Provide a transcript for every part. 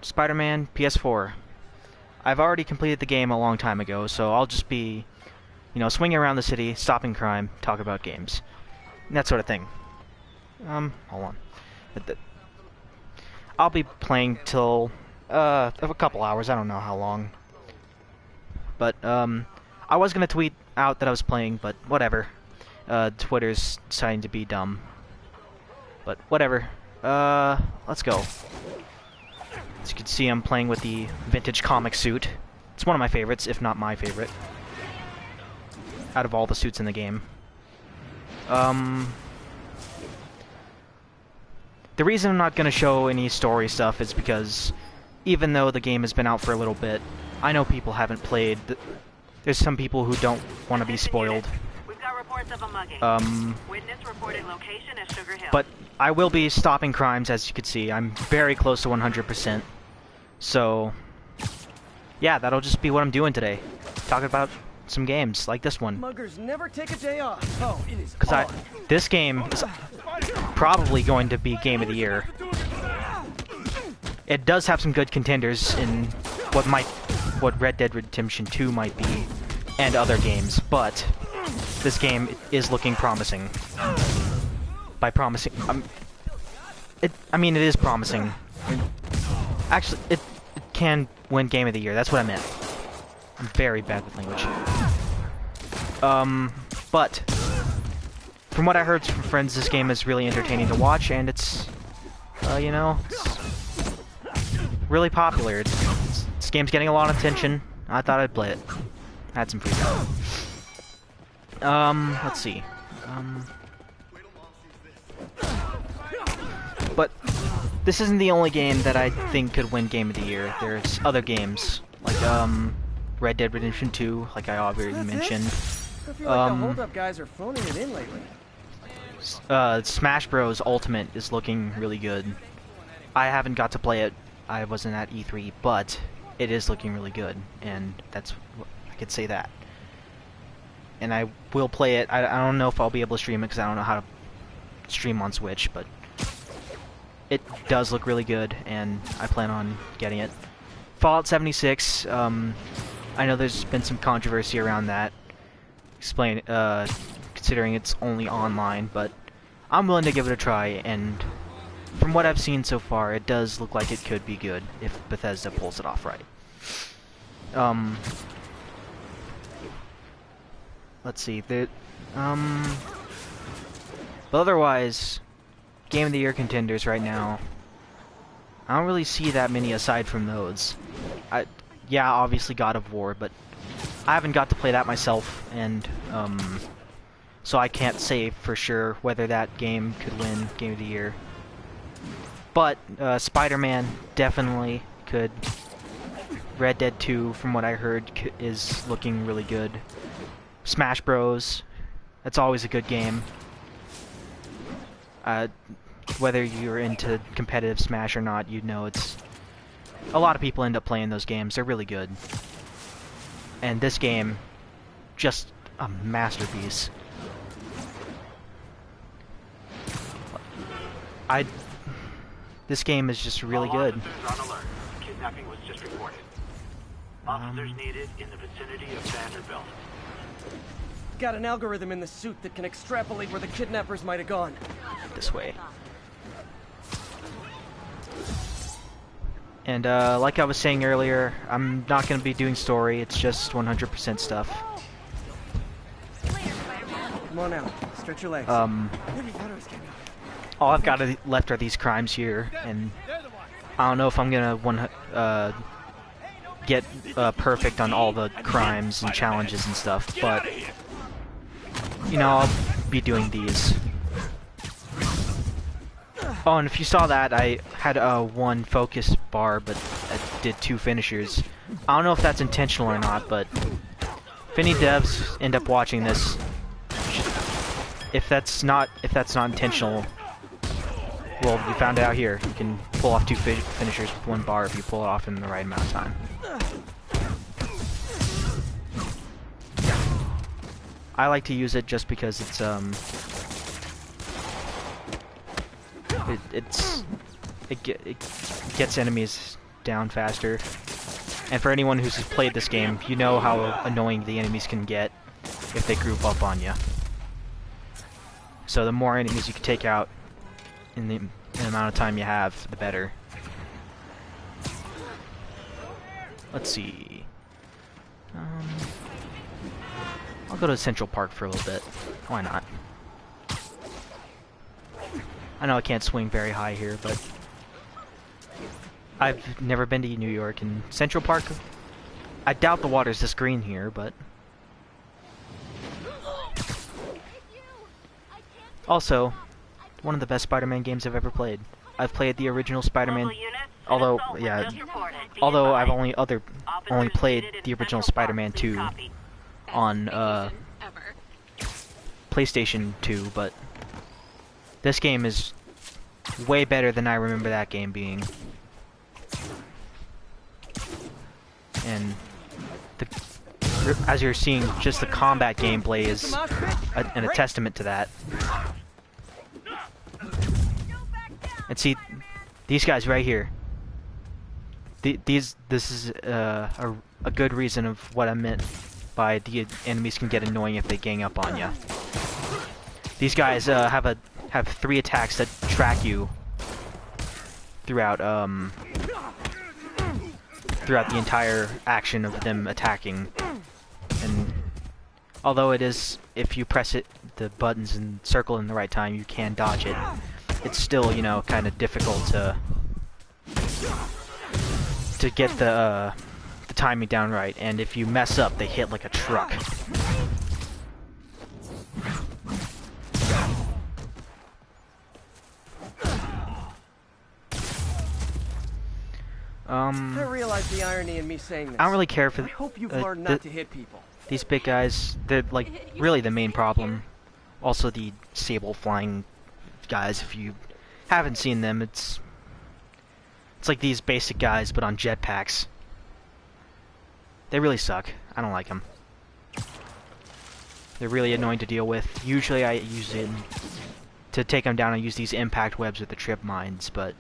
Spider-Man PS4. I've already completed the game a long time ago, so I'll just be, swinging around the city, stopping crime, talking about games. That sort of thing. Hold on. I'll be playing till, a couple hours, I don't know how long. But, I was gonna tweet out that I was playing, but whatever. Twitter's deciding to be dumb. But whatever. Let's go. As you can see, I'm playing with the vintage comic suit. It's one of my favorites, if not my favorite, out of all the suits in the game. The reason I'm not going to show any story stuff is because even though the game has been out for a little bit, I know people haven't played. There's some people who don't want to be spoiled. We've got reports of a mugging. Witness reported location is Sugar Hill. But I will be stopping crimes, as you can see. I'm very close to 100%. So, yeah, that'll just be what I'm doing today. Talking about some games, like this one. Muggers never take a day off. Oh, it is Because this game is probably going to be Game of the Year. It does have some good contenders in what Red Dead Redemption 2 might be, and other games, but this game is looking promising. By promising, it is promising. Actually, it can win Game of the Year. That's what I meant. I'm very bad with language. But from what I heard from friends, this game is really entertaining to watch, and it's, it's really popular. This game's getting a lot of attention. I thought I'd play it. I had some free time. Let's see. But this isn't the only game that I think could win Game of the Year. There's other games, like, Red Dead Redemption 2, like I already mentioned. I feel like the hold-up guys are phoning it in lately. Smash Bros. Ultimate is looking really good. I haven't got to play it. I wasn't at E3, but it is looking really good, and I could say that. And I will play it. I don't know if I'll be able to stream it because I don't know how to stream on Switch, but it does look really good, and I plan on getting it. Fallout 76, I know there's been some controversy around that, considering it's only online, but I'm willing to give it a try, and from what I've seen so far, it does look like it could be good if Bethesda pulls it off right. Let's see, but otherwise, Game of the Year contenders right now, I don't really see that many aside from those. Yeah, obviously God of War, but I haven't got to play that myself, and so I can't say for sure whether that game could win Game of the Year. But Spider-Man definitely could. Red Dead 2, from what I heard, is looking really good. Smash Bros. That's always a good game. Whether you're into competitive Smash or not, you know it's... A lot of people end up playing those games. They're really good. And this game, just a masterpiece. This game is just really good. Kidnapping was just reported. Officers needed in the vicinity of Vanderbilt. Got an algorithm in the suit that can extrapolate where the kidnappers might have gone. This way. And like I was saying earlier, I'm not going to be doing story, it's just 100% stuff. Come on now, stretch your legs. All I've got left are these crimes here, and I don't know if I'm going to get perfect on all the crimes and challenges and stuff, but I'll be doing these. Oh, and if you saw that, I had one focus bar, but I did 2 finishers. I don't know if that's intentional or not, but if any devs end up watching this, if that's not intentional, well, you found it out here. You can pull off 2 finishers with 1 bar if you pull it off in the right amount of time. I like to use it just because it's it gets enemies down faster. And for anyone who's played this game, you know how annoying the enemies can get if they group up on you. So the more enemies you can take out in the amount of time you have, the better. Let's see. I'll go to Central Park for a little bit. Why not? I know I can't swing very high here, but I've never been to New York, and Central Park, I doubt the water's this green here, but... Also, one of the best Spider-Man games I've ever played. I've played the original Spider-Man, although I've only played the original Spider-Man 2 on PlayStation 2, but this game is way better than I remember that game being. And as you're seeing, just the combat gameplay is a testament to that. And see, these guys right here. This is a good reason of what I meant by the enemies can get annoying if they gang up on you. These guys have 3 attacks that track you throughout the entire action of them attacking. And although it is, if you press the buttons and circle in the right time, you can dodge it. It's still, you know, kind of difficult to get the timing down right. And if you mess up, they hit like a truck. I realize the irony in me saying this. I don't really care for. I hope you've learned not to hit people. These big guys, they're like really the main problem. Also the sable flying guys, if you haven't seen them, it's like these basic guys but on jetpacks. They really suck. I don't like them. They're really annoying to deal with. Usually I use it to take them down. I use these impact webs with the trip mines, but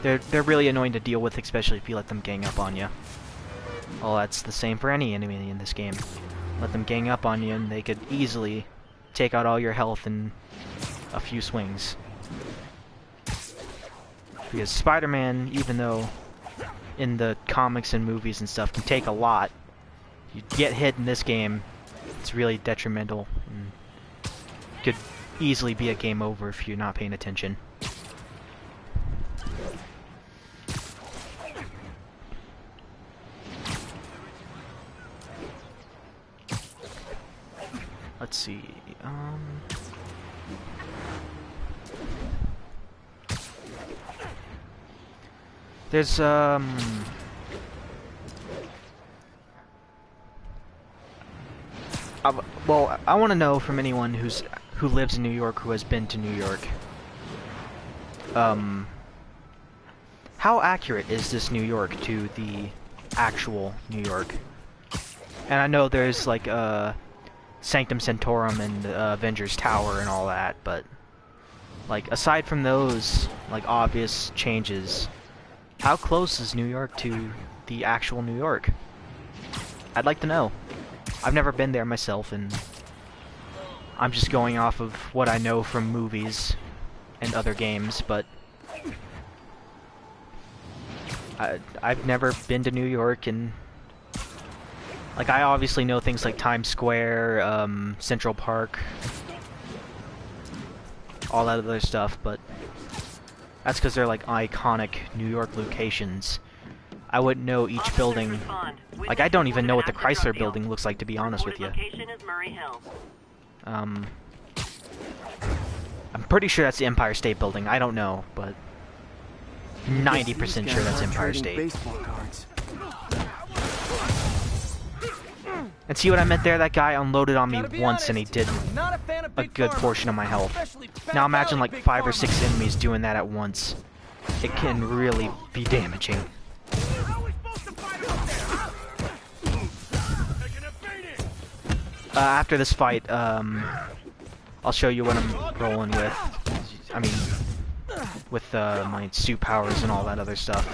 they're really annoying to deal with, especially if you let them gang up on you. Well, that's the same for any enemy in this game. Let them gang up on you and they could easily take out all your health in a few swings. Because Spider-Man, even though in the comics and movies and stuff can take a lot, you get hit in this game, it's really detrimental and could easily be a game over if you're not paying attention. Let's see, there's, well, I want to know from anyone who lives in New York, who has been to New York, how accurate is this New York to the actual New York? And I know there's, like, Sanctum Sanctorum and Avengers Tower and all that, but like aside from those like obvious changes, how close is New York to the actual New York? I'd like to know. I've never been there myself, and I'm just going off of what I know from movies and other games, but I've never been to New York, and like, I obviously know things like Times Square, Central Park, all that other stuff, but that's because they're, like, iconic New York locations. I wouldn't know each building. Like, I don't even know what the Chrysler building looks like, to be honest with you. I'm pretty sure that's the Empire State Building. I don't know, but 90% sure that's Empire State. And see what I meant there? That guy unloaded on me once and he did a good portion of my health. Now imagine like 5 or 6 enemies doing that at once. It can really be damaging. After this fight, I'll show you what I'm rolling with. I mean, with my suit powers and all that other stuff.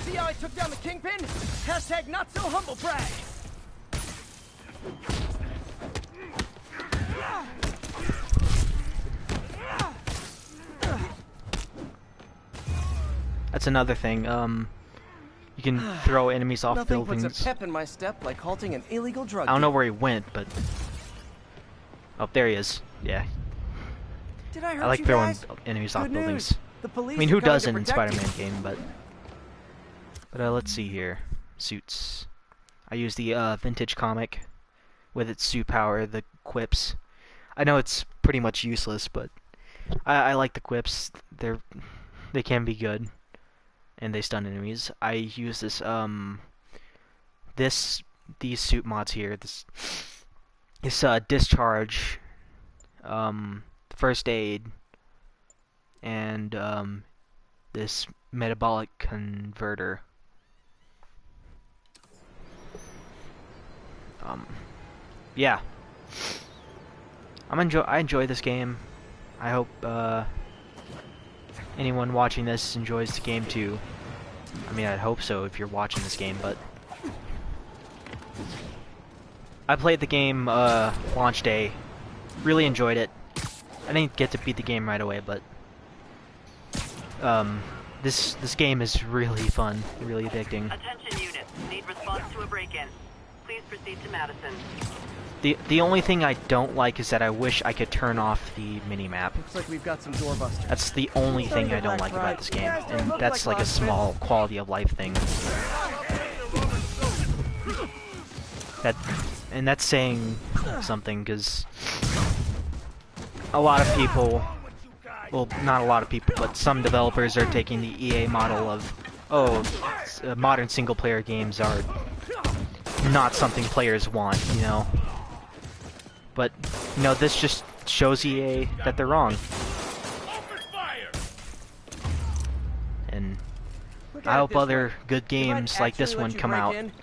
See how I took down the Kingpin? Hashtag not so humble brag. That's another thing. You can throw enemies off Nothing buildings. puts a pep in my step like halting an illegal drug. I don't know deal. where he went, but oh, there he is. Yeah, Did I hurt I like you throwing guys? enemies Good off buildings. news. The police I mean, are who coming to doesn't in protect you. Spider-Man game? But let's see here. Suits. I use the vintage comic with its suit power, the quips. I know it's pretty much useless, but I like the quips. They can be good, and they stun enemies. I use this these suit mods here. This discharge, first aid, and this metabolic converter. Yeah. I enjoy this game. I hope anyone watching this enjoys the game too. I mean, I'd hope so if you're watching this game, but I played the game launch day. Really enjoyed it. I didn't get to beat the game right away, but this game is really fun, really addicting. Attention units. Need response to a break-in. Please proceed to Madison. The only thing I don't like is that I wish I could turn off the mini-map. Looks like we've got some doorbusters. That's the only thing I don't like about this game, and that's like a small quality of life thing. That's saying something, because a lot of people, well, not a lot of people, but some developers are taking the EA model of, modern single-player games are not something players want, you know. But, you know, this just shows EA that they're wrong. And I hope other good games like this one come out and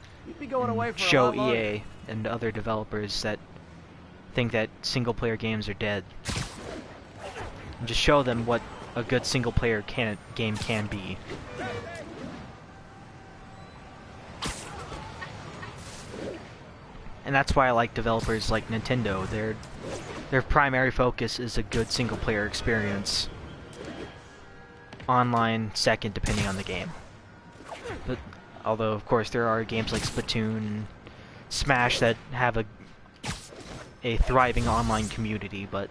show EA and other developers that think that single-player games are dead. And just show them what a good single-player game can be. And that's why I like developers like Nintendo. Their primary focus is a good single-player experience. Online second, depending on the game. But although, of course, there are games like Splatoon, Smash that have a thriving online community, but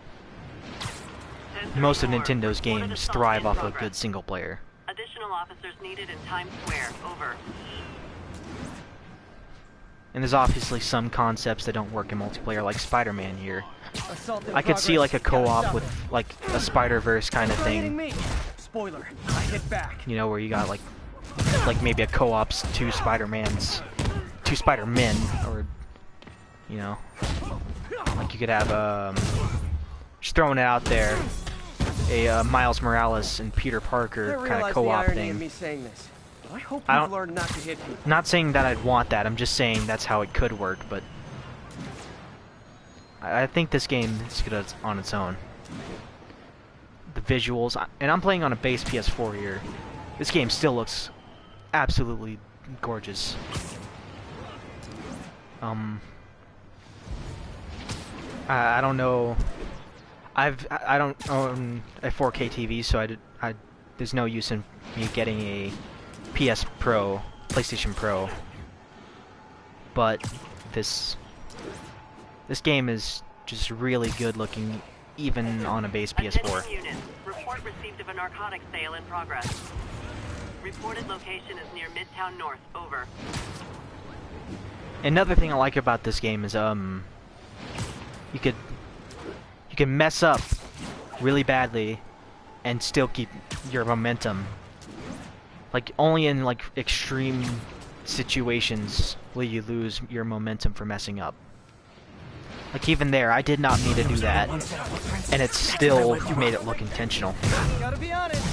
most of Nintendo's games thrive off a good single-player. Additional officers needed in Times Square. Over. And there's obviously some concepts that don't work in multiplayer, like Spider-Man here. I could see like a co-op with like a Spider-Verse kind of thing. Spoiler, I hit back. You know, where you got like maybe a co-op's two Spider-Men, or you know, like you could have just throwing it out there, a Miles Morales and Peter Parker kind of co-op thing. I hope you've learned not to hit people. Not saying that I'd want that, I'm just saying that's how it could work, but I think this game is good on its own. The visuals, and I'm playing on a base PS4 here. This game still looks absolutely gorgeous. I don't know. I don't own a 4K TV, so there's no use in me getting a PlayStation Pro. But this game is just really good looking, even on a base PS4. Attention units. Report received of a narcotics sale in progress. Reported location is near Midtown North. Over. Another thing I like about this game is you can mess up really badly and still keep your momentum. Like only in like extreme situations will you lose your momentum for messing up. Like even there, I did not mean to do that, and it still made it look intentional. Gotta be honest,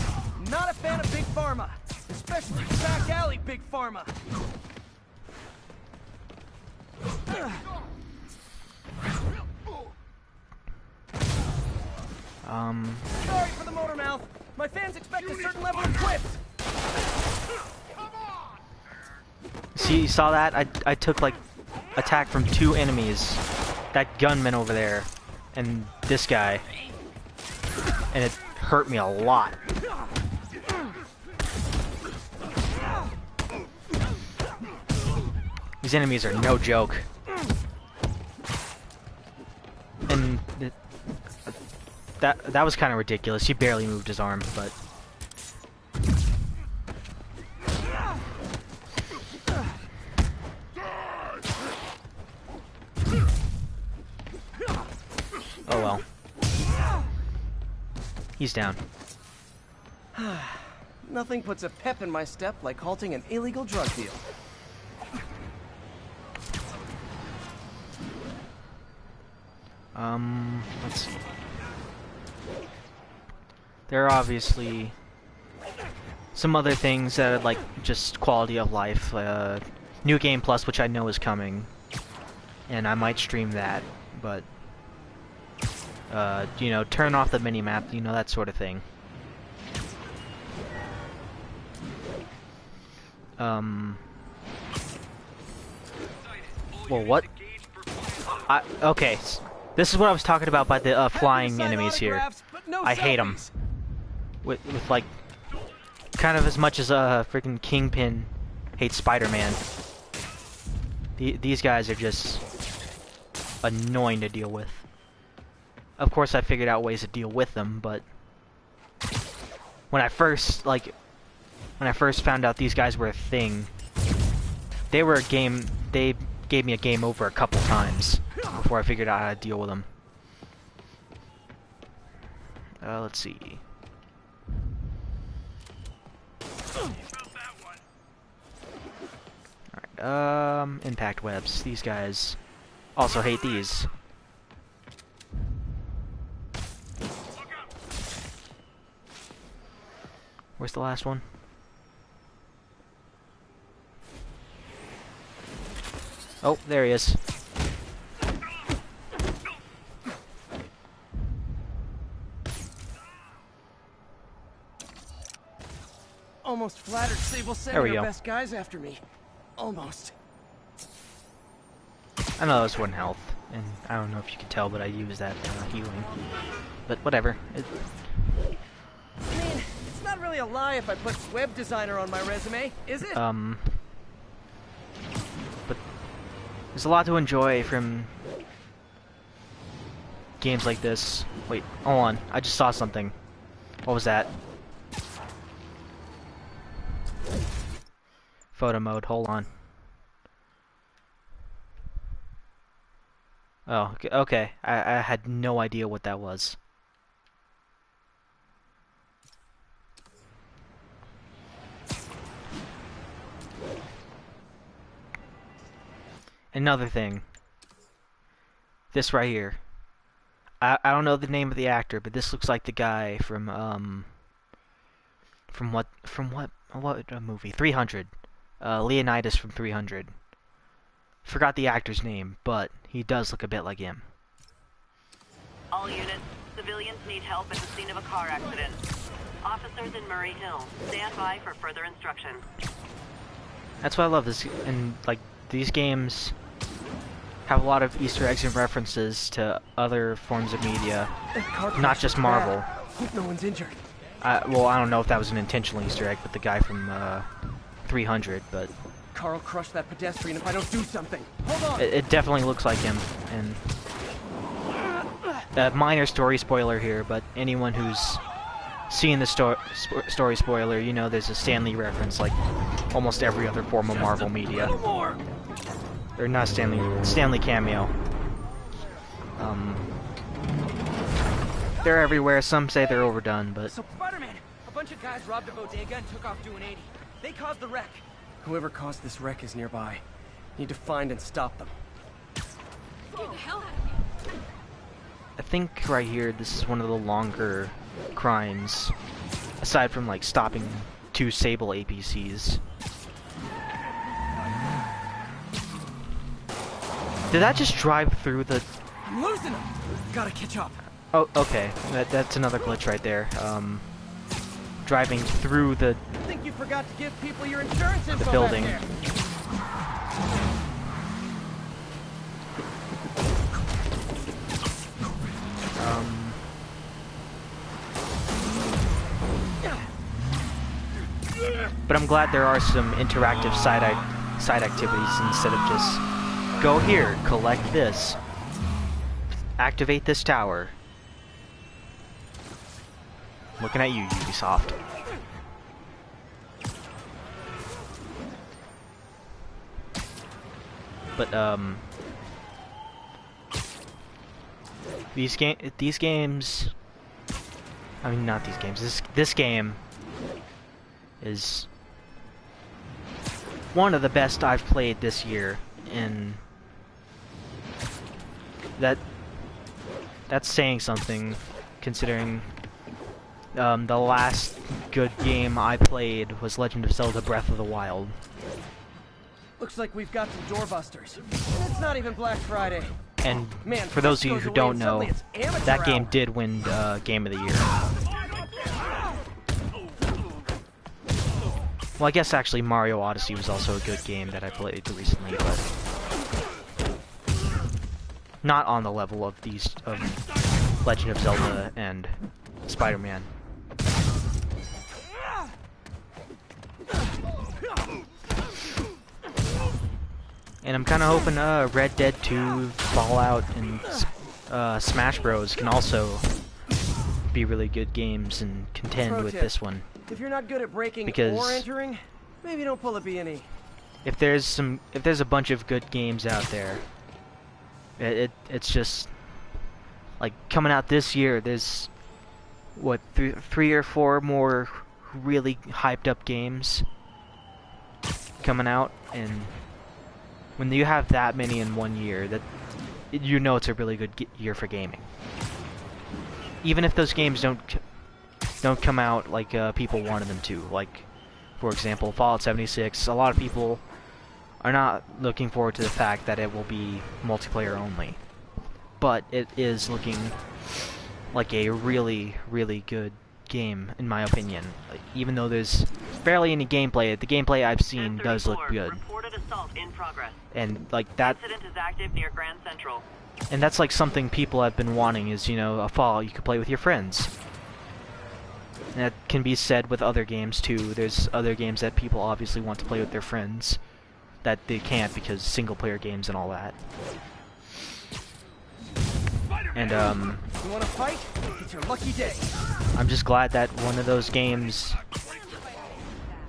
not a fan of Big Pharma, especially back alley Big Pharma. Sorry for the motor mouth. My fans expect a certain level of quips. See, you saw that? I took, like, attack from 2 enemies. That gunman over there, and this guy. And it hurt me a lot. These enemies are no joke. And that was kind of ridiculous. He barely moved his arm, but oh well. He's down. Nothing puts a pep in my step like halting an illegal drug deal. Let's see. There are obviously some other things that are like just quality of life. New Game Plus, which I know is coming, and I might stream that, but you know, turn off the mini-map, you know, that sort of thing. Well, what? Okay, this is what I was talking about by the flying enemies here. I hate them. With like, kind of as much as freaking Kingpin hates Spider-Man. These guys are just annoying to deal with. Of course, I figured out ways to deal with them, but when I first found out these guys were a thing, they were a game. They gave me a game over a couple times before I figured out how to deal with them. Let's see. Alright, impact webs. These guys also hate these. Where's the last one? Oh, there he is. Almost flattered Sable sent her best guys after me. Almost. I know this one health, and I don't know if you can tell, but I use that healing. But whatever. I mean, it's not really a lie if I put web designer on my resume, is it? But there's a lot to enjoy from games like this. Wait, hold on. I just saw something. What was that? Photo mode, hold on. Oh, okay. I had no idea what that was. Another thing. This right here. I don't know the name of the actor, but this looks like the guy from what movie? 300. Leonidas from 300. Forgot the actor's name, but he does look a bit like him. All units, civilians need help at the scene of a car accident. Officers in Murray Hill, stand by for further instruction. That's why I love this, and like these games have a lot of Easter eggs and references to other forms of media, not just Marvel. Hope no one's injured. Well, I don't know if that was an intentional Easter egg, but the guy from 300, but Carl crushed that pedestrian if I don't do something. Hold on. It definitely looks like him, and minor story spoiler here, but anyone who's seen the story spoiler, you know there's a Stan Lee reference like almost every other form of Marvel media. Or not Stan Lee cameo. They're everywhere. Some say they're overdone, but So Spider-Man, a bunch of guys robbed a bodega and took off doing 80. They caused the wreck. Whoever caused this wreck is nearby. Need to find and stop them. Get the hell out of here. I think right here this is one of the longer crimes, aside from like stopping 2 Sable APCs. Did that just drive through the... I'm losing them. Gotta catch up. Oh, okay. That's another glitch right there. Driving through the I think you forgot to give people your insurance info building. back there. But I'm glad there are some interactive side activities instead of just go here, collect this, activate this tower. Looking at you, Ubisoft. But these games. I mean, not these games. This game is one of the best I've played this year, and that's saying something, considering the last good game I played was Legend of Zelda Breath of the Wild. Looks like we've got some doorbusters. And it's not even Black Friday. And Man, for those of you goes who away don't and know, suddenly it's amateur that game hour. did win Game of the Year. Well, I guess actually Mario Odyssey was also a good game that I played recently, but not on the level of Legend of Zelda and Spider-Man. And I'm kind of hoping Red Dead 2, Fallout, and Smash Bros. Can also be really good games and contend with this one. If you're not good at breaking Because or entering, maybe don't pull a B&E. If there's a bunch of good games out there, it's just like coming out this year. There's what three or four more really hyped up games coming out, and when you have that many in one year, that you know it's a really good year for gaming. Even if those games don't come out like people wanted them to. Like, for example, Fallout 76. A lot of people are not looking forward to the fact that it will be multiplayer only, but it is looking like a really, really good game, in my opinion. Like, even though there's barely any gameplay, the gameplay I've seen does look good. Reported assault in progress. And like that, Incident is active near Grand Central. and that's like something people have been wanting, is, you know, a Fallout you could play with your friends. And that can be said with other games too. There's other games that people obviously want to play with their friends that they can't because single-player games and all that. And You want to fight? It's your lucky day. I'm just glad that one of those games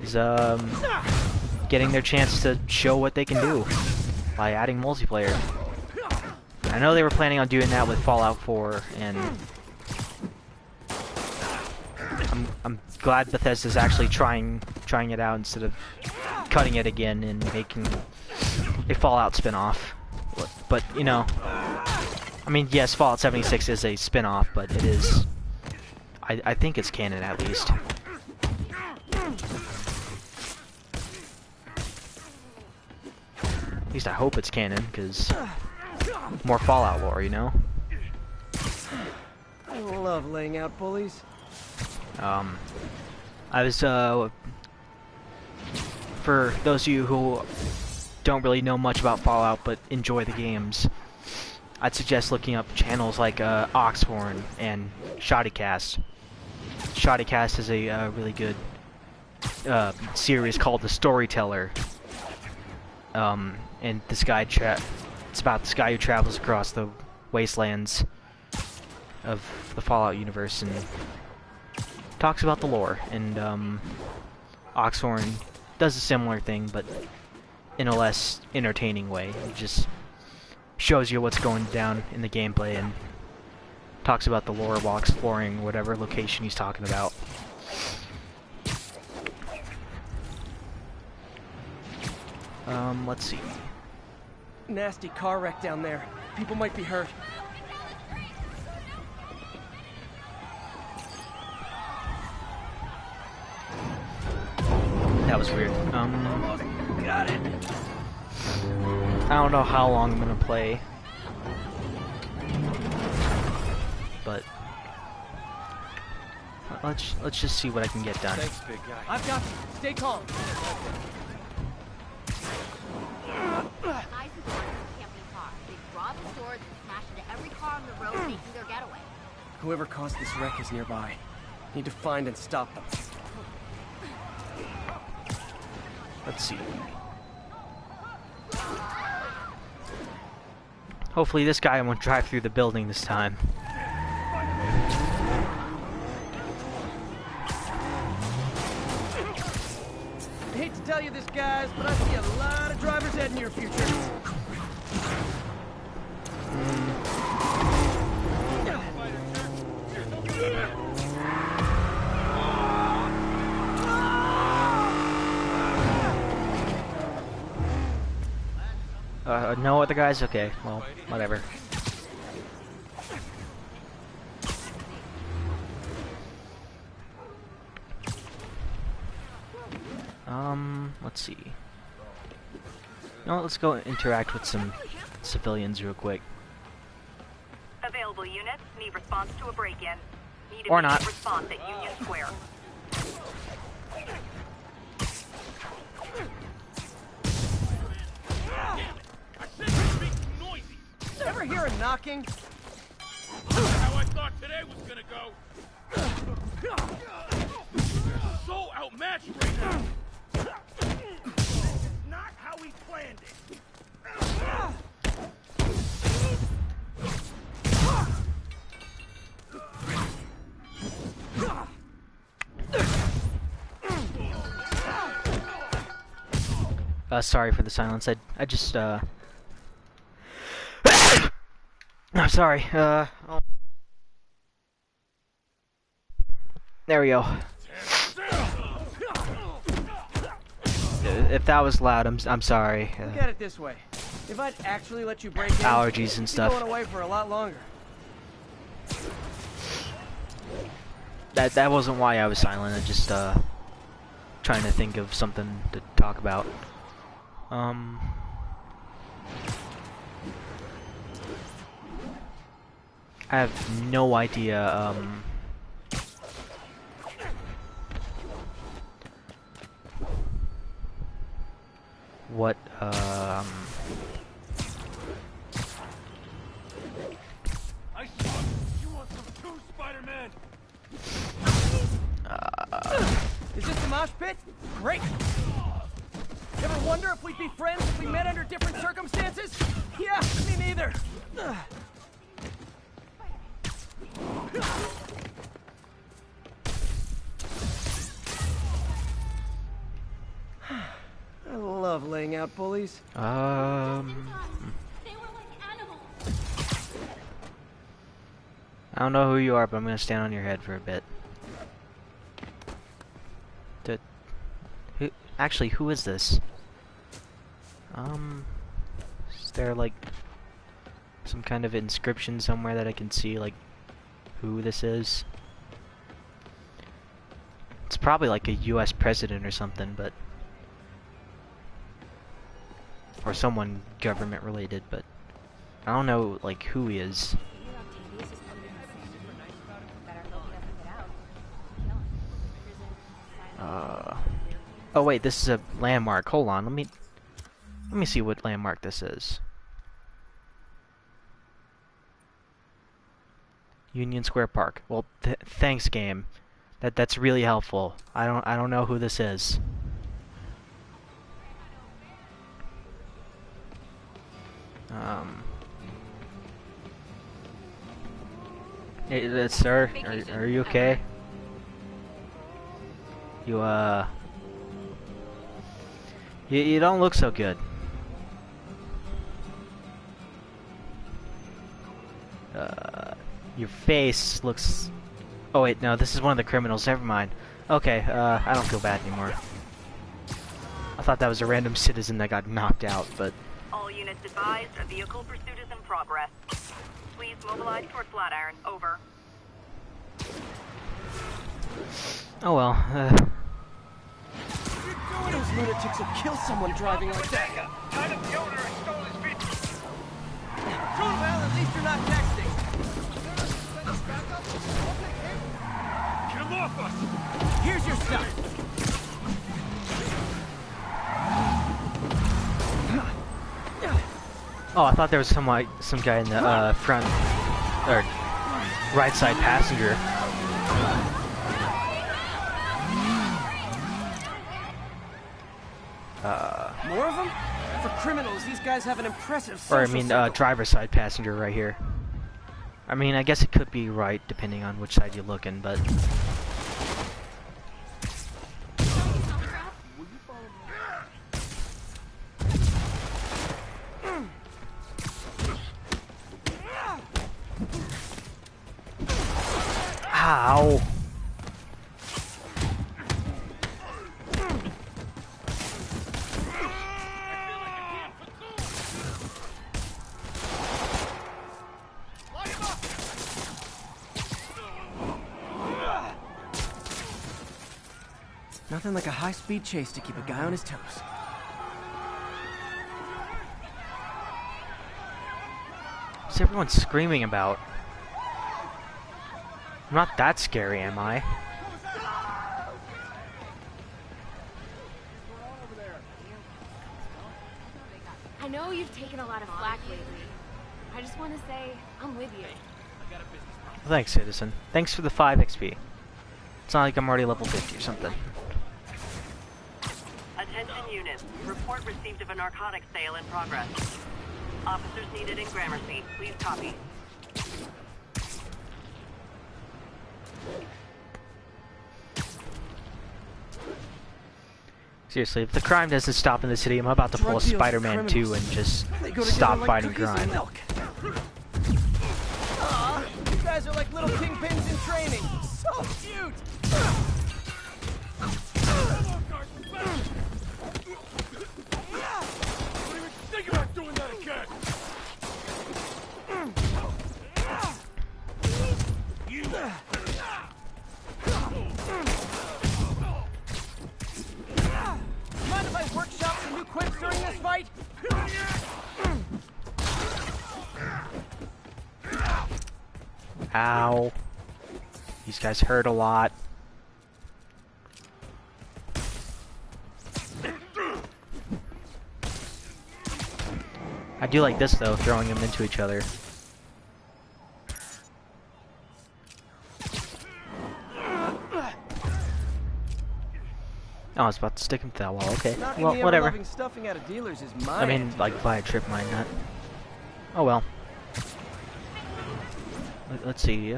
is getting their chance to show what they can do by adding multiplayer. I know they were planning on doing that with Fallout 4, and I'm glad Bethesda's actually trying it out instead of cutting it again and making a Fallout spin-off. But, you know, I mean, yes, Fallout 76 is a spin-off, but it is, I think it's canon at least. At least I hope it's canon, because more Fallout lore, you know? I love laying out bullies. I was, for those of you who don't really know much about Fallout but enjoy the games, I'd suggest looking up channels like Oxhorn and Shoddycast. Shoddycast is a really good series called The Storyteller. And this guy it's about this guy who travels across the wastelands of the Fallout universe and talks about the lore. And Oxhorn does a similar thing, but in a less entertaining way. It just shows you what's going down in the gameplay and talks about the lore while exploring whatever location he's talking about. Let's see. Nasty car wreck down there. People might be hurt. That was weird. Got it. I don't know how long I'm gonna play, but let's just see what I can get done. Thanks, big guy. I've got you. Stay calm. Guys who go into the camping car. They rob the stores and smash into every car on the road making their getaway. Whoever caused this wreck is nearby. Need to find and stop them. Let's see. Hopefully this guy won't drive through the building this time. I hate to tell you this, guys, but I see a lot of drivers heading your future. No other guys? Okay, well, whatever. Let's see. No, let's go interact with some civilians real quick. Available units need response to a break-in. Need Or immediate not. response at Union Square. Ever hear a knocking? How I thought today was gonna go. So outmatched right now. This is not how we planned it. Sorry for the silence. I just I'm sorry. There we go. If that was loud, I'm sorry. Look at it this way. If I'd actually let you break in, Allergies and you'd be stuff. going away for a lot longer. That wasn't why I was silent. I just trying to think of something to talk about. I have no idea, what, I saw you want some too, Spider-Man. Is this the mosh pit? Great! Ever wonder if we'd be friends if we met under different circumstances? Yeah, me neither. I love laying out bullies. They were like animals. I don't know who you are, but I'm gonna stand on your head for a bit. Actually, who is this? Is there like some kind of inscription somewhere that I can see, like, who this is? It's probably like a US president or something, but... or someone government related, but I don't know, like, who he is. Oh wait, this is a landmark. Hold on, let me see what landmark this is. Union Square Park. Well, thanks, game. That's really helpful. I don't know who this is. Hey, sir, are you okay? You don't look so good. Your face looks... Oh wait, no, this is one of the criminals, never mind. Okay, I don't feel bad anymore. I thought that was a random citizen that got knocked out, but... All units advised, a vehicle pursuit is in progress. Please mobilize toward Flatiron. Over. Oh well, Those lunatics will kill someone driving like that. Tied up the owner and stole his vehicle. Well, at least you're not texting. Kill them off us! Here's your stuff. Oh, I thought there was some guy in the front or right side passenger. More of them? For criminals, these guys have an impressive Or I social mean, circle. driver's side passenger right here. I mean, I guess it could be right depending on which side you're looking, but. Ow! Nothing like a high-speed chase to keep a guy on his toes. What's everyone screaming about? I'm not that scary, am I? I know you've taken a lot of flack lately. I just want to say, I'm with you. Thanks, citizen. Thanks for the 5 XP. It's not like I'm already level 50 or something. Attention units. Report received of a narcotics sale in progress. Officers needed in Gramercy. Please copy. Seriously, if the crime doesn't stop in the city, I'm about to pull a Drug deals with Spider-Man 2 and just They go together stop like fighting cookies and crime. milk. Aw, you guys are like little kingpins in training. So cute. Don't even think about doing that again! Mind if I workshop some new quips during this fight? Ow. These guys hurt a lot. I do like this though, throwing them into each other. Oh, I was about to stick him to that wall. Okay, Knocking well, the whatever. ever-loving stuffing out of dealers is my I mean, like, via trip mine, not. Oh well. Let's see,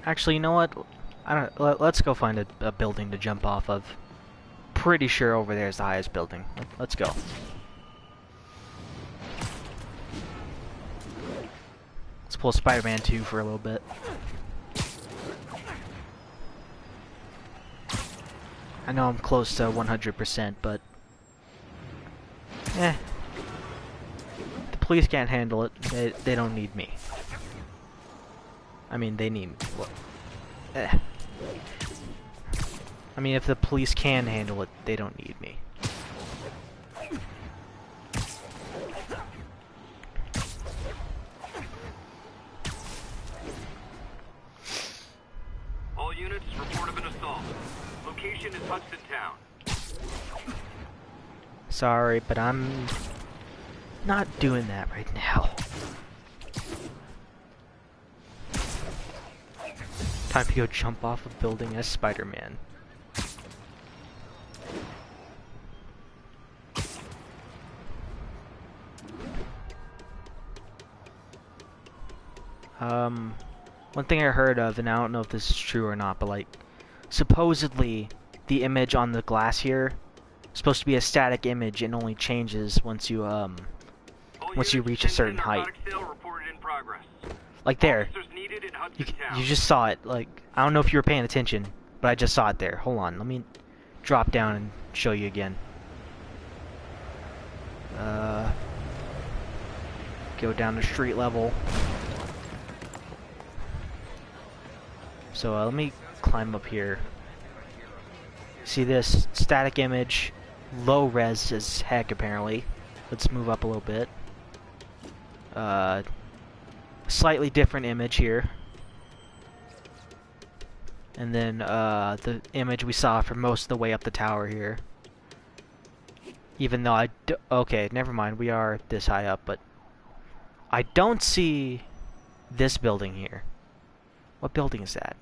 Actually, you know what? I don't. Let's go find a building to jump off of. Pretty sure over there is the highest building. Let's go. Let's pull Spider-Man 2 for a little bit. I know I'm close to 100%, but the police can't handle it. They don't need me. I mean, they need me. Well, I mean, if the police can handle it, they don't need me. All units, report of an assault. Location is Hudson Town. Sorry, but I'm not doing that right now. Time to go jump off a building as Spider-Man. One thing I heard of, and I don't know if this is true or not, but like, supposedly the image on the glass here is supposed to be a static image and only changes once you reach a certain height. Like there. You just saw it. Like, I don't know if you were paying attention, but I just saw it there. Hold on, let me drop down and show you again. Go down to street level. So let me climb up here. See this static image, low res as heck, apparently. Let's move up a little bit. Slightly different image here. And then the image we saw for most of the way up the tower here. Even though okay, never mind, we are this high up, but I don't see this building here. What building is that?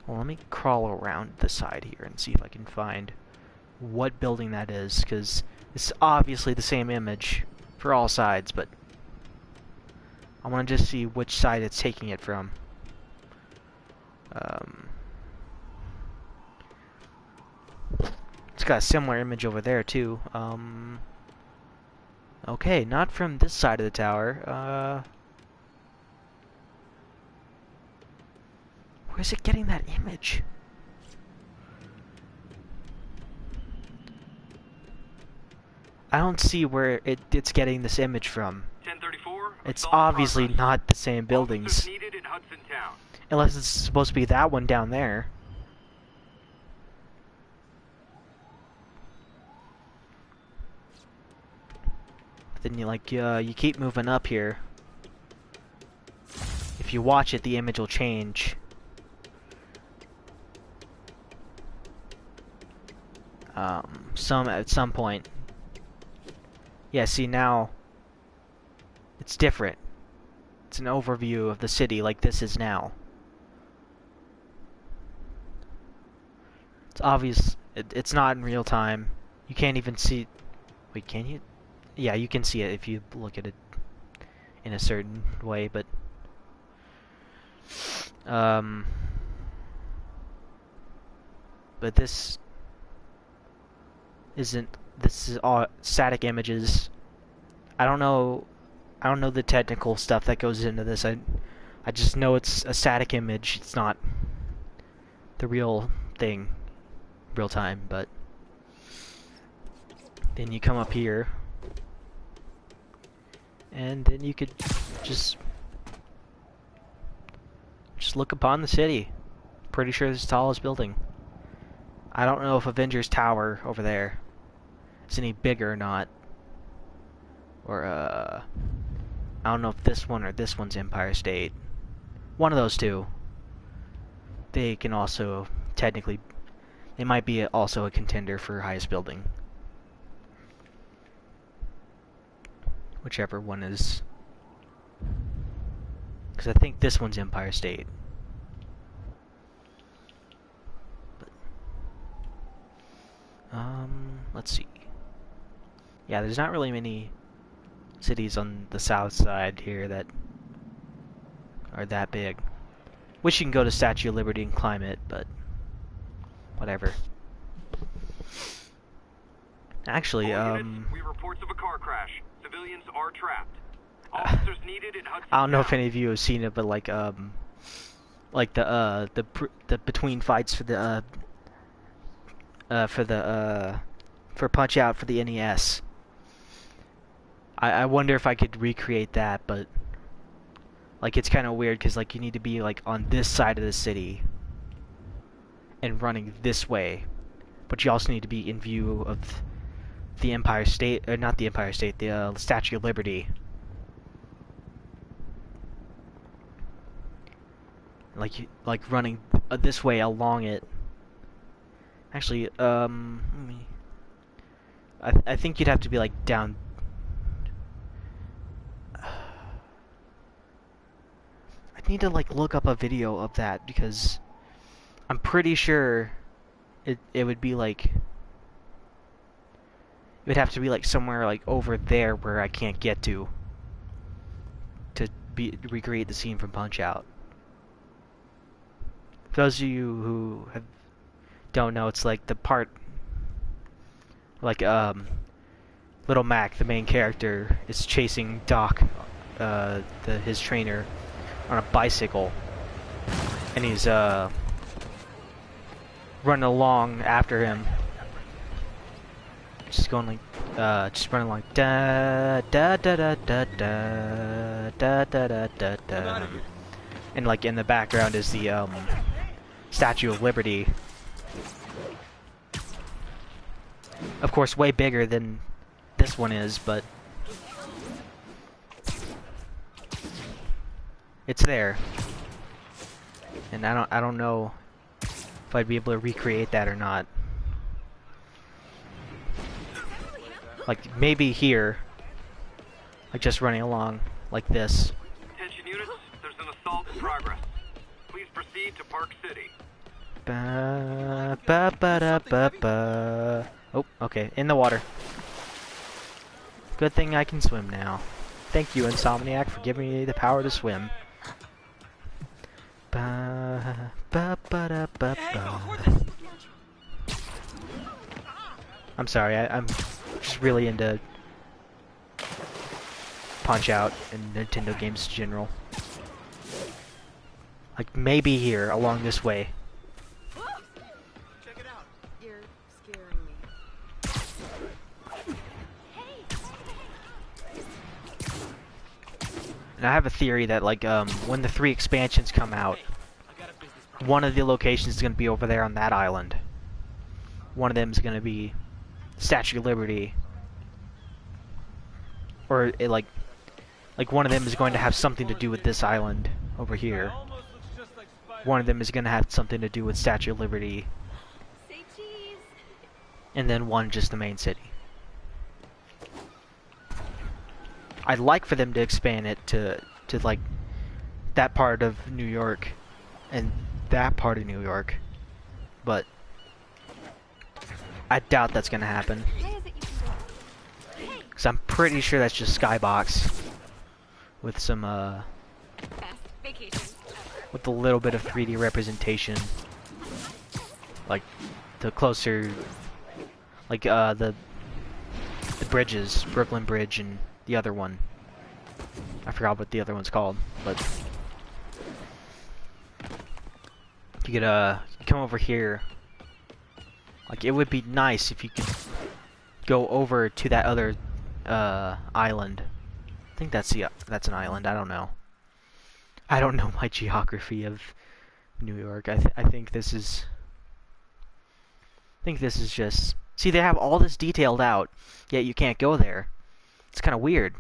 Well, let me crawl around the side here and see if I can find what building that is, because it's obviously the same image for all sides, but I want to just see which side it's taking it from. It's got a similar image over there too. Okay, not from this side of the tower. Where's it getting that image? I don't see where it's getting this image from. 1034. It's obviously not the same buildings. Needed in Hudson Town. Unless it's supposed to be that one down there. Then you keep moving up here. If you watch it, the image will change. At some point. Yeah, see now it's different. It's an overview of the city like this is now. It's obvious it's not in real time. You can't even see. Wait, can you? Yeah, you can see it if you look at it in a certain way, but this isn't. This is all static images. I don't know the technical stuff that goes into this. I just know it's a static image. It's not the real thing, real time. But then you come up here, and then you could just look upon the city. Pretty sure it's the tallest building. I don't know if Avengers Tower over there is any bigger or not. Or, I don't know if this one or this one's Empire State. One of those two. They can also, technically, they might be also a contender for highest building. Whichever one is. Because I think this one's Empire State. Let's see. Yeah, there's not really many cities on the south side here that are that big. Wish you can go to Statue of Liberty and climb it, but whatever. Actually, we have reports of a car crash. Civilians are trapped. Officers needed in Hudson I don't know if Town. any of you have seen it, but like the between fights for Punch Out for the NES. I wonder if I could recreate that, but like it's kind of weird because like you need to be like on this side of the city and running this way, but you also need to be in view of the Empire State, or not the Empire State, the Statue of Liberty. Like running this way along it. Actually, I think you'd have to be like down. I need to like look up a video of that because I'm pretty sure it would be like it would have to be like somewhere like over there where I can't get to recreate the scene from Punch Out. For those of you who don't know, it's like the part, like Little Mac, the main character, is chasing Doc, his trainer, on a bicycle, and he's running along after him, just going like, just running like da da da da da da da da da da da, and like in the background is the Statue of Liberty. Of course, way bigger than this one is, but it's there. And I don't know if I'd be able to recreate that or not. Like, maybe here. Like, just running along like this. Attention units, there's an assault in progress. Please proceed to Park City. Ba, ba, ba, da, ba, ba. Oh, okay, in the water. Good thing I can swim now. Thank you, Insomniac, for giving me the power to swim. Ba, ba, ba, da, ba, ba. I'm sorry, I'm just really into Punch-Out and Nintendo games in general. Like, maybe here, along this way. Check it out. You're scaring me. And I have a theory that, like, when the 3 expansions come out, one of the locations is going to be over there on that island. One of them is going to be Statue of Liberty. Or, like one of them is going to have something to do with this island over here. One of them is going to have something to do with Statue of Liberty. Say cheese. And then one just the main city. I'd like for them to expand it to like that part of New York and that part of New York, but I doubt that's gonna happen. Why is it you can go? Cause I'm pretty sure that's just Skybox with some Best vacation ever. with a little bit of 3D representation, like the closer, like the bridges, Brooklyn Bridge and the other one. I forgot what the other one's called, but you could come over here. Like, it would be nice if you could go over to that other island. I think that's an island. I don't know. I don't know my geography of New York. I think this is. I think this is just. See, they have all this detailed out, yet you can't go there. It's kind of weird.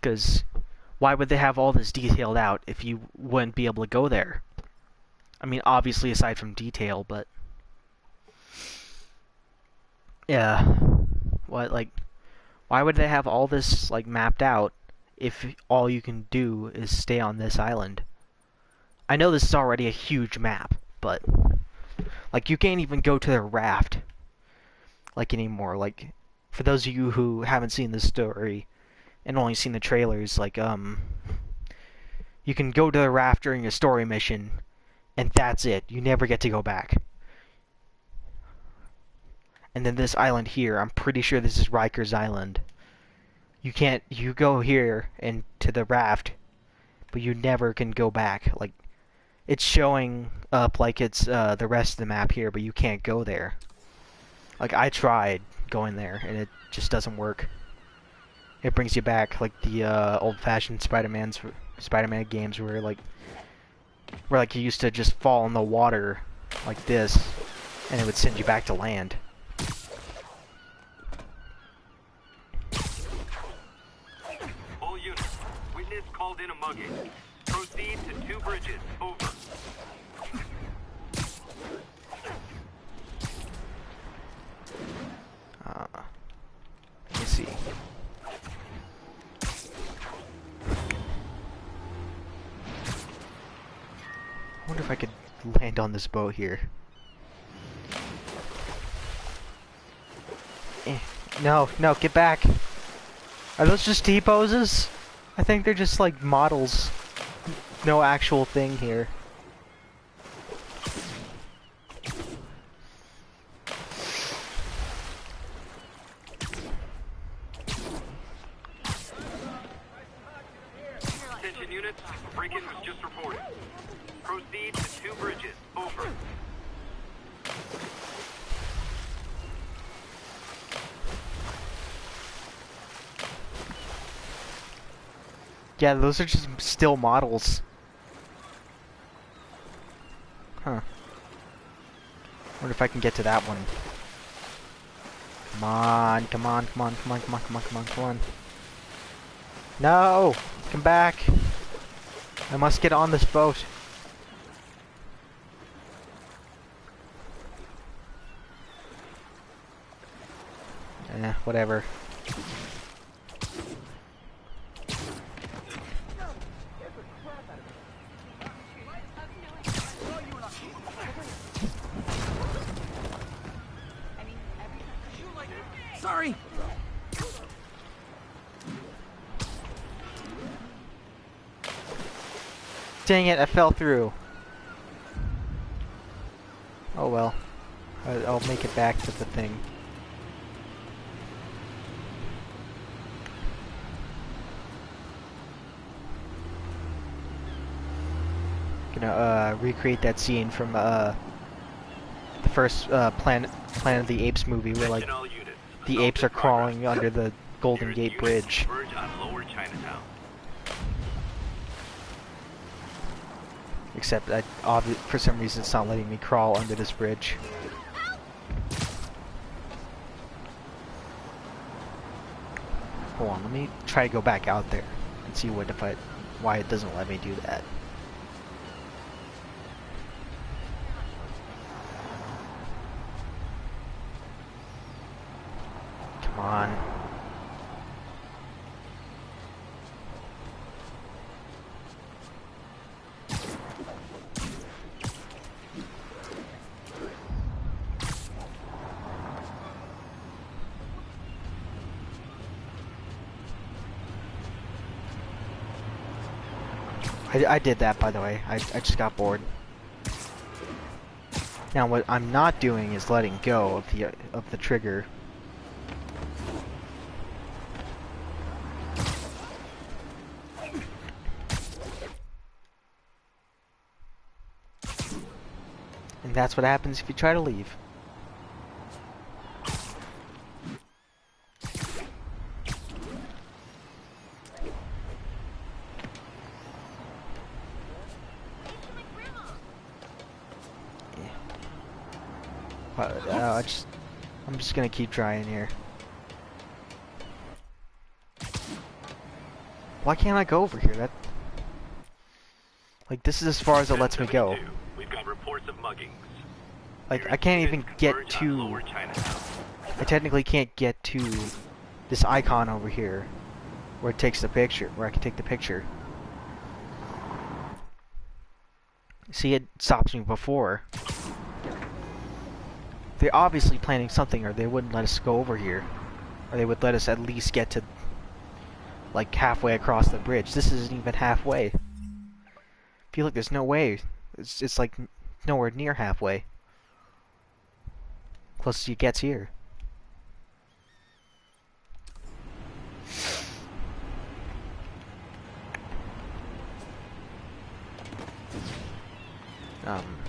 Because why would they have all this detailed out if you wouldn't be able to go there? I mean, obviously aside from detail, but yeah, what, like, why would they have all this like mapped out if all you can do is stay on this island? I know this is already a huge map, but like, you can't even go to the raft like anymore. Like, for those of you who haven't seen this story and only seen the trailers, like, you can go to the raft during a story mission, and that's it. You never get to go back. And then this island here, I'm pretty sure this is Riker's Island. You go here and to the raft, but you never can go back. Like, it's showing up like it's the rest of the map here, but you can't go there. Like, I tried going there, and it just doesn't work. It brings you back like the old-fashioned Spider-Man games where you used to just fall in the water like this, and it would send you back to land. All units, witness called in a mugging. Proceed to 2 bridges. Over. Let me see. I wonder if I could land on this boat here. No, get back. Are those just T-poses? I think they're just like models. No actual thing here. Attention units, break-in was just reported. Proceed to 2 bridges. Over. Yeah, those are just still models. Huh. Wonder if I can get to that one. Come on, come on, come on, come on, come on, come on, come on, come on. No! Come back! I must get on this boat. Whatever. Sorry. Dang it, I fell through. Oh well. I'll make it back to the thing. Gonna recreate that scene from the first Planet of the Apes movie where like the apes are crawling under the Golden Gate Bridge. Except for some reason it's not letting me crawl under this bridge. Hold on, let me try to go back out there and see why it doesn't let me do that. Come on. I did that, by the way. I just got bored. Now what I'm not doing is letting go of the trigger. And that's what happens if you try to leave. I'm just gonna keep trying here. Why can't I go over here? Like, this is as far as it lets me go. We've got reports of muggings. Like, I can't even get to... I technically can't get to this icon over here where it takes the picture, where I can take the picture. See, it stops me before. They're obviously planning something, or they wouldn't let us go over here. Or they would let us at least get to, like, halfway across the bridge. This isn't even halfway. I feel like there's no way. It's like, nowhere near halfway. Closest it gets here.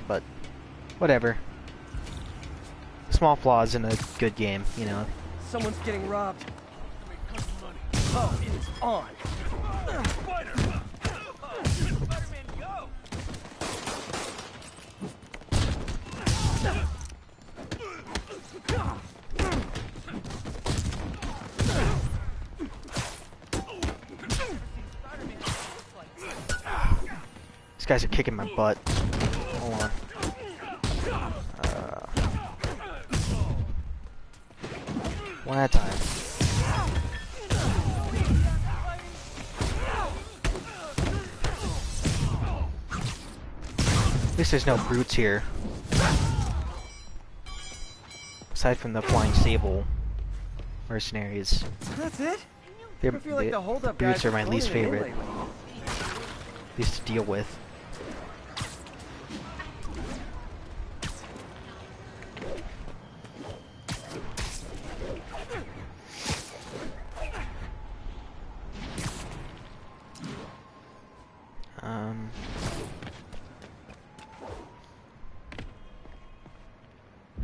But, whatever. Small flaws in a good game, you know. Someone's getting robbed. Oh, it is on. Spider! Spider-Man, go! These guys are kicking my butt. Hold on. One at a time. At least there's no brutes here. Aside from the flying sable mercenaries. That's it? I feel like the hold-up brutes guys are my are least phoning it in favorite. lately. Least to deal with.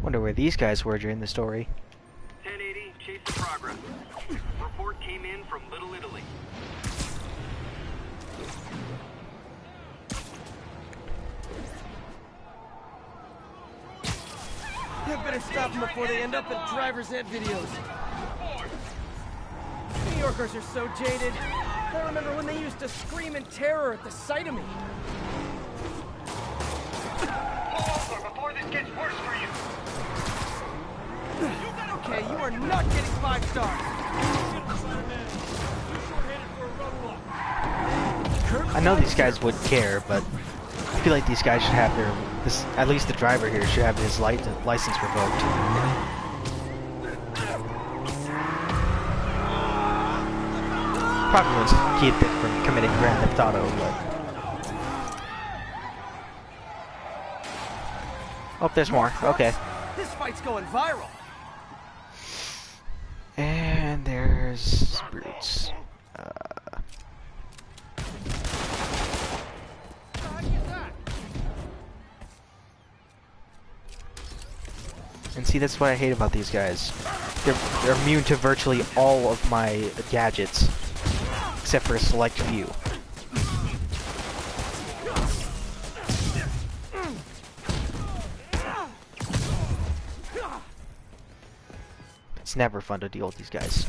Wonder where these guys were during the story. 1080, chase in progress. Report came in from Little Italy. I better stop them before they end up in driver's ed videos. New Yorkers are so jaded. I remember when they used to scream in terror at the sight of me. Pull over before this gets worse for you. Okay, you are not getting 5 stars. I know these guys would care, but I feel like these guys should have their, at least the driver here should have his license revoked. Probably won't keep it from committing Grand Theft Auto, but... Oh, there's more. Okay. This fight's going viral. And there's Brutes. And see, that's what I hate about these guys. They're immune to virtually all of my gadgets, except for a select few. It's never fun to deal with these guys.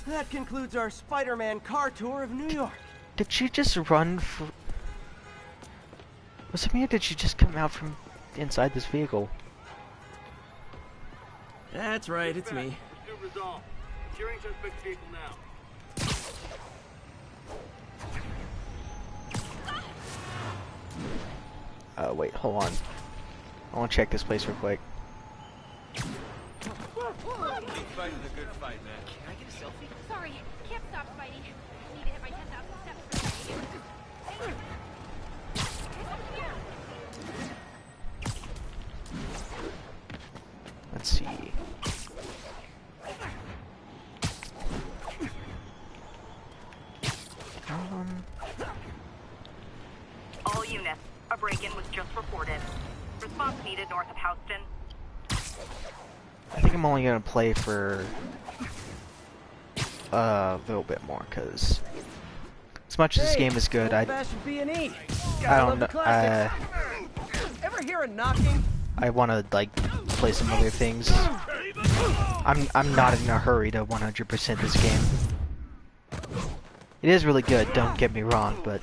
That concludes our Spider-Man car tour of New York. Did she just run for... Was it me or did she just come out from inside this vehicle? That's right, it's me. Pursuit resolved. Securing suspect's vehicle now. Wait, hold on. I want to check this place real quick. Sorry, can't stop fighting. Need to hit my 10,000 steps per day. Let's see. All units, a break-in was just reported. Response needed north of Houston. I think I'm only gonna play for a little bit more, cause as much as this game is good, I don't know. Ever hear a knocking? I want to like play some other things. I'm not in a hurry to 100% this game. It is really good, don't get me wrong, but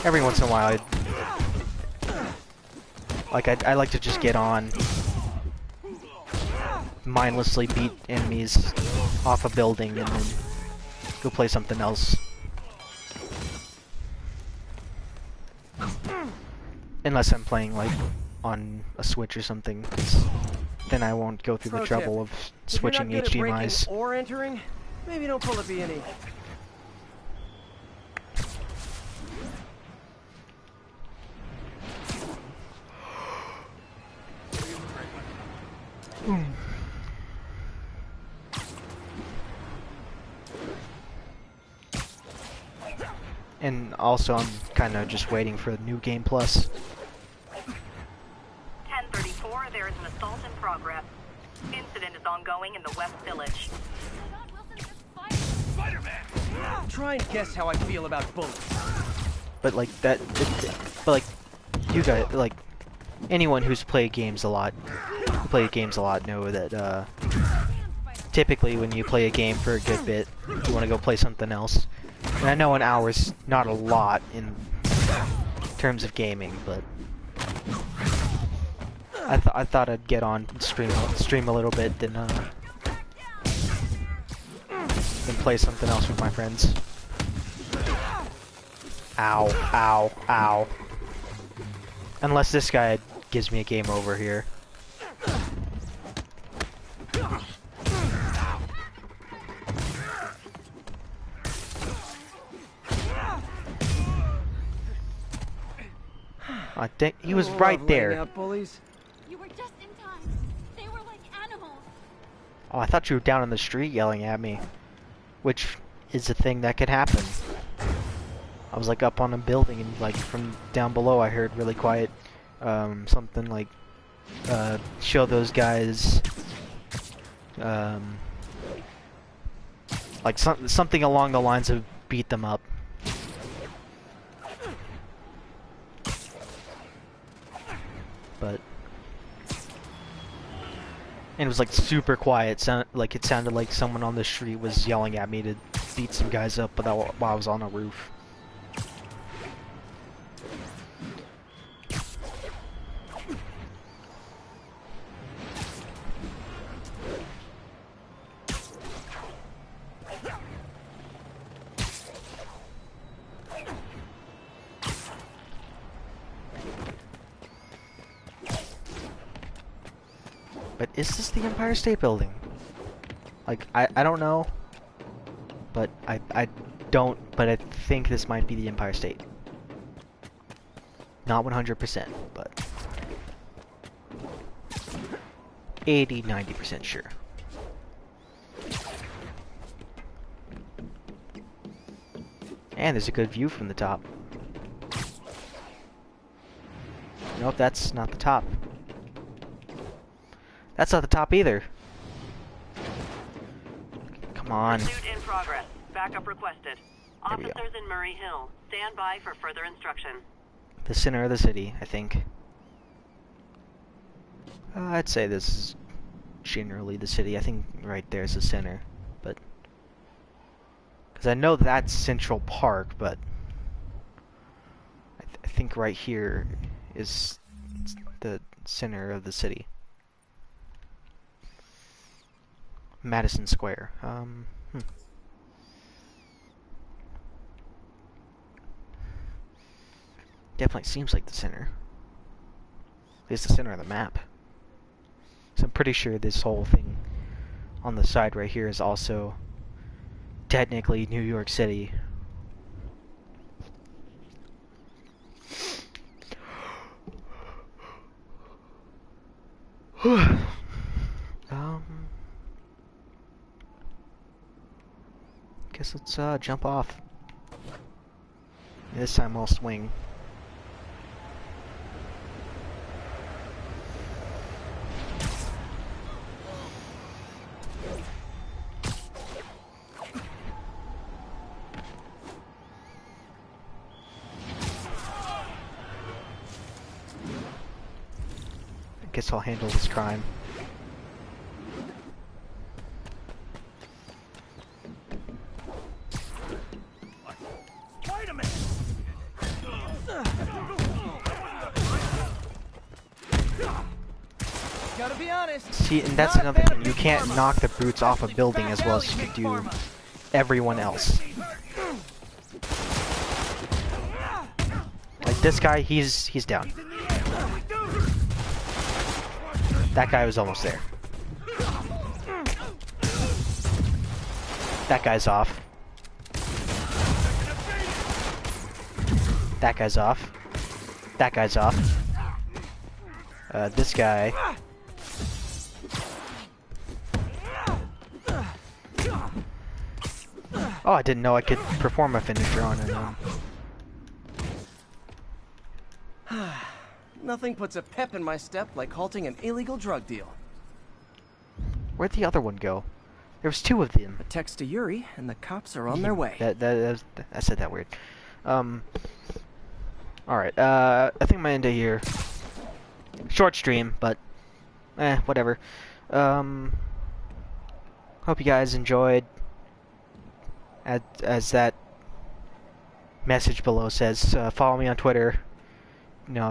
every once in a while, I like to just get on, mindlessly beat enemies off a building, and then go play something else. Unless I'm playing like on a Switch or something, 'cause then I won't go through the trouble of switching if you're not good at HDMIs. breaking or entering, maybe don't pull a B&E. And also, I'm kind of just waiting for the new Game Plus. 1034, there is an assault in progress. Incident is ongoing in the West Village. Try and guess how I feel about bullets. But like that, but like you guys, like anyone who's played games a lot, know that typically when you play a game for a good bit, you want to go play something else. And I know an hour's not a lot in terms of gaming, but I thought I'd get on and stream a little bit, then play something else with my friends. Ow, ow, ow. Unless this guy gives me a game over here. I think he was right there. You were just in time. They were like animals. Oh, I thought you were down in the street yelling at me. Which is a thing that could happen. I was like up on a building and like from down below I heard really quiet something like show those guys Um, like something along the lines of beat them up. But and it was like super quiet. Like it sounded like someone on the street was yelling at me to beat some guys up, but while I was on a roof. But is this the Empire State Building? Like, I don't know. But I don't, but I think this might be the Empire State. Not 100%, but 80–90% sure. And there's a good view from the top. Nope, that's not the top. That's not the top either. Come on. Pursuit in progress. Backup requested. Officers in Murray Hill. Stand by for further instruction. The center of the city, I think. I'd say this is generally the city. I think right there's the center, but because I know that's Central Park, but I think right here is the center of the city. Madison Square. Definitely seems like the center. At least the center of the map. So I'm pretty sure this whole thing on the side right here is also technically New York City. Guess let's jump off. This time I'll swing. I guess I'll handle this crime. Wait a minute. Gotta be honest. See, and that's another thing. You can't knock the brutes off a building as well as you could do everyone else. Like this guy, he's down. That guy was almost there. That guy's off. That guy's off. That guy's off. This guy. Oh, I didn't know I could perform a finisher on him. Nothing puts a pep in my step like halting an illegal drug deal. Where'd the other one go? There was two of them. A text to Yuri, and the cops are on their way. I said that weird. Alright, I think I'm gonna end it here. Short stream, but whatever. Hope you guys enjoyed. As that message below says, follow me on Twitter.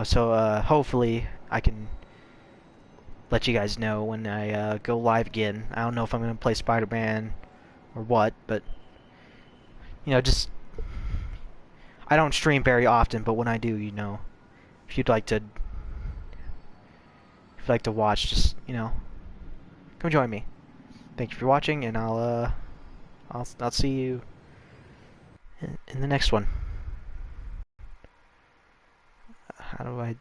So hopefully I can let you guys know when I go live again. I don't know if I'm gonna play Spider-Man or what, but just I don't stream very often, but when I do, if you'd like to watch, just come join me. Thank you for watching, and I'll see you in the next one. How do I...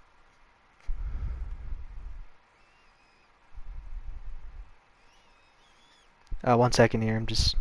1 second here, I'm just